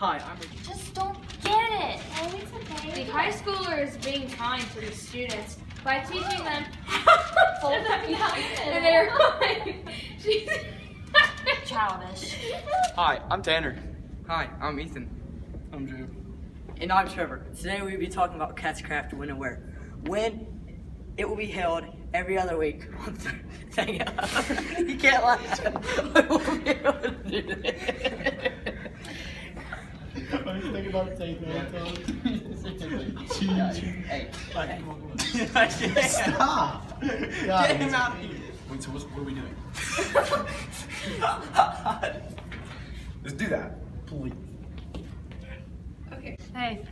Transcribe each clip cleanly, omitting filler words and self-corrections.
Hi, I'm Just don't get it. Oh, it's okay. The high schooler is being kind to the students by teaching them Fold and they're she's childish. Hi, I'm Tanner. Hi, I'm Ethan. I'm Drew. And I'm Trevor. Today we'll be talking about Cats Craft When and Where. When it will be held every other week on Thursday. You can't laugh. I won't be able to do that. I'm thinking about taking Hey. Stop! Get him out of here. Wait, so what are we doing? Let's do that, please. okay. Hey.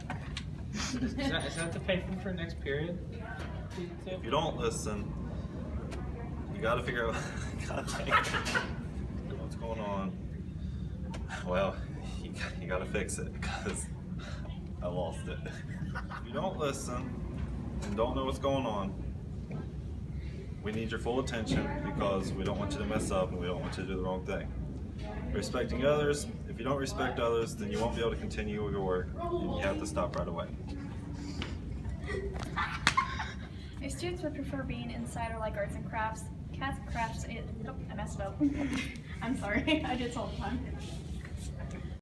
Is that the pay for next period? If you don't listen, you gotta figure out what's going on. Well, you gotta fix it because I lost it. If you don't listen and don't know what's going on, we need your full attention because we don't want you to mess up and we don't want you to do the wrong thing. Respecting others, if you don't respect others, then you won't be able to continue with your work and you have to stop right away. If students would prefer being inside or like arts and crafts, cats crafts. Oh, I messed it up. I'm sorry. I do this all the time.